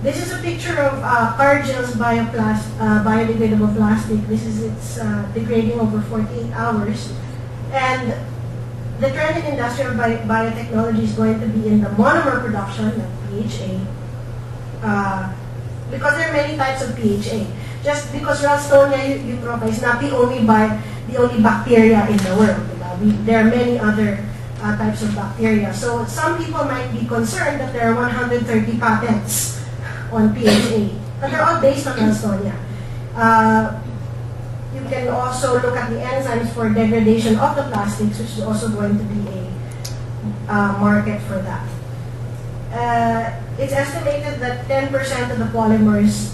This is a picture of Cargill's biodegradable plastic. This is its degrading over 48 hours. And the trend in industrial biotechnology is going to be in the monomer production of PHA, because there are many types of PHA. Just because Ralstonia eutropha is not the only bacteria in the world. There are many other types of bacteria. So some people might be concerned that there are 130 patents on PHA, but they're all based on Ralstonia. You can also look at the enzymes for degradation of the plastics, which is also going to be a market for that. It's estimated that 10% of the polymers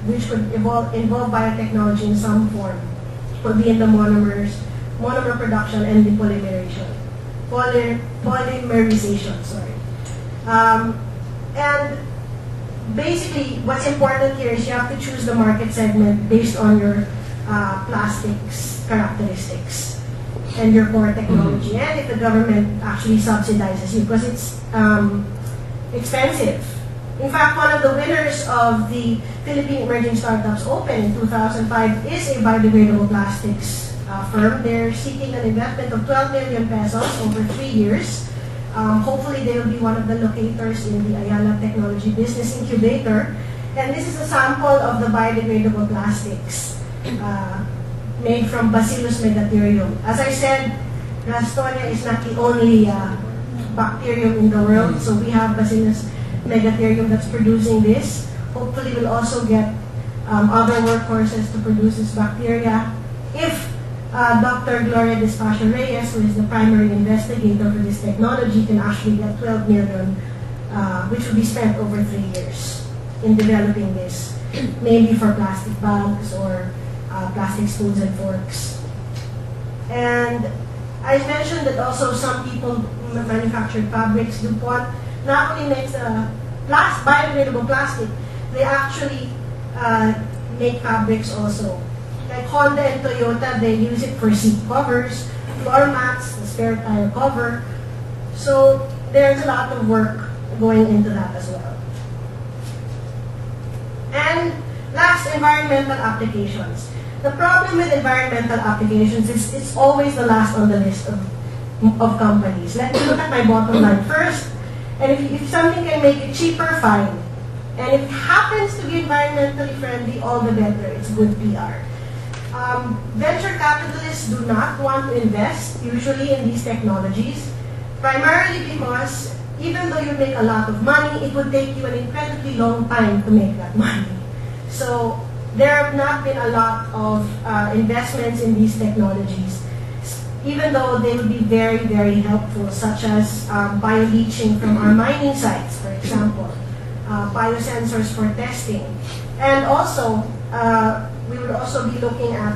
which could involve biotechnology in some form will be in the monomer production and depolymerization. Polymerization, sorry. And basically, what's important here is you have to choose the market segment based on your plastics characteristics and your core technology, and if the government actually subsidizes you, because it's expensive. In fact, one of the winners of the Philippine Emerging Startups Open in 2005 is a biodegradable plastics firm. They're seeking an investment of 12 million pesos over 3 years. Hopefully, they will be one of the locators in the Ayala Technology Business Incubator. And this is a sample of the biodegradable plastics made from Bacillus megatherium. As I said, Ralstonia is not the only bacterium in the world. So we have Bacillus megatherium that's producing this. Hopefully, we'll also get other workhorses to produce this bacteria. If Dr. Gloria Despacio Reyes, who is the primary investigator for this technology, can actually get 12 million, which will be spent over 3 years in developing this, mainly for plastic bags or plastic spoons and forks. And I mentioned that also some people manufacture fabrics. DuPont not only makes biodegradable plastic, they actually make fabrics also. Like Honda and Toyota, they use it for seat covers, floor mats, the spare tire cover. So there's a lot of work going into that as well. And last, environmental applications. The problem with environmental applications is it's always the last on the list of companies. Let me look at my bottom line first. And if something can make it cheaper, fine. And if it happens to be environmentally friendly, all the better. It's good PR. Venture capitalists do not want to invest usually in these technologies, primarily because even though you make a lot of money, it would take you an incredibly long time to make that money. So there have not been a lot of investments in these technologies, even though they would be very, very helpful, such as bioleaching from our mining sites, for example, biosensors for testing. And also, we will also be looking at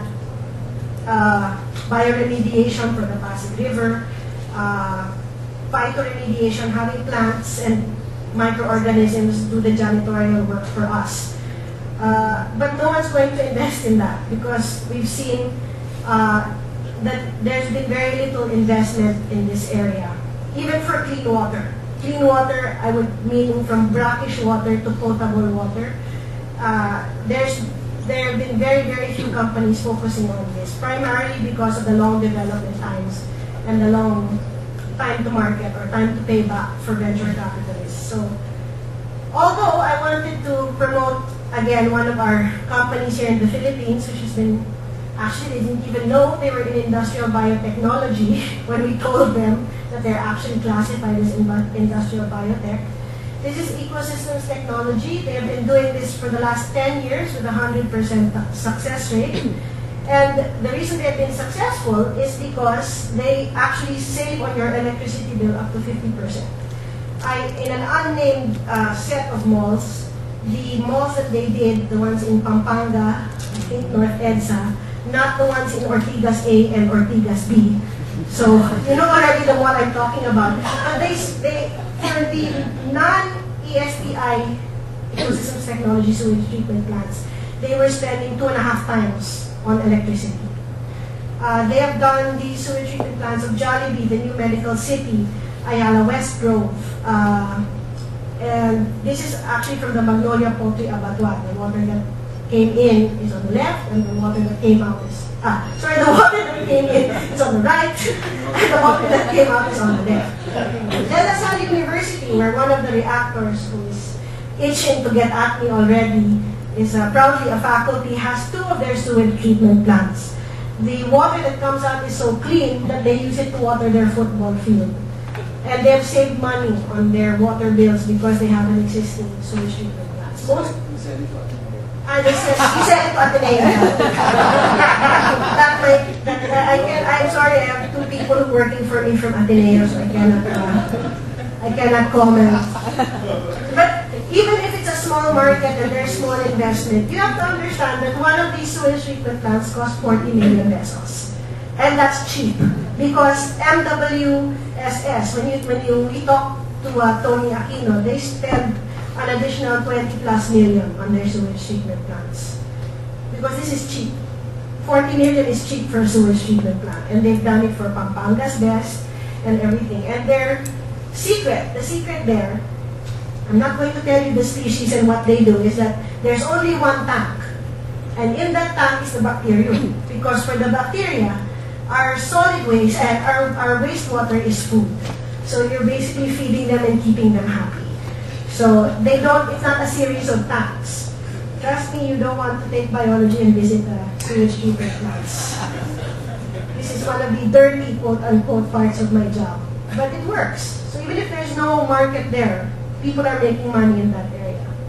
bioremediation for the Pasig River, phytoremediation, having plants and microorganisms do the janitorial work for us. But no one's going to invest in that because we've seen that there's been very little investment in this area, even for clean water. Clean water, I would mean from brackish water to potable water. There have been very, very few companies focusing on this, primarily because of the long development times and the long time to market or time to pay back for venture capitalists. So, although I wanted to promote, again, one of our companies here in the Philippines, which has been, actually they didn't even know they were in industrial biotechnology when we told them that they're actually classified as industrial biotech. This is Ecosystems Technology. They have been doing this for the last 10 years with 100% success rate. And the reason they have been successful is because they actually save on your electricity bill up to 50%. In an unnamed set of malls, the malls that they did, the ones in Pampanga, I think North EDSA, not the ones in Ortigas A and Ortigas B. So, you know already the one I'm talking about. But for the non-ESTI, Ecosystems Technology sewage treatment plants, they were spending 2.5 times on electricity. They have done the sewage treatment plants of Jollibee, the new medical city, Ayala West Grove, And this is actually from the Magnolia Poultry Abattoir. The water that came in is on the left, and the water that came out is the water that came in is on the right, and the water that came out is on the left. Then La Salle University, where one of the reactors who is itching to get at me already is proudly a faculty, has 2 of their sewage treatment plants. The water that comes out is so clean that they use it to water their football field. And they've saved money on their water bills because they have an existing sewage treatment plant. Most he said it to Ateneo. I'm sorry, I have 2 people working for me from Ateneo, so I cannot comment. But even if it's a small market and there's small investment, you have to understand that one of these sewage treatment plants costs 40 million pesos. And that's cheap because MWSS, when we talk to Tony Aquino, they spend an additional 20+ million on their sewage treatment plants. Because this is cheap. 40 million is cheap for a sewage treatment plant. And they've done it for Pampanga's Best and everything. And their secret, the secret there, I'm not going to tell you the species and what they do, is that there's only one tank. And in that tank is the bacterium. Because for the bacteria, our solid waste and our wastewater is food. So you're basically feeding them and keeping them happy. So it's not a series of tanks. Trust me, you don't want to take biology and visit sewage treatment plants. This is one of the dirty, quote-unquote, parts of my job. But it works. So even if there's no market there, people are making money in that area.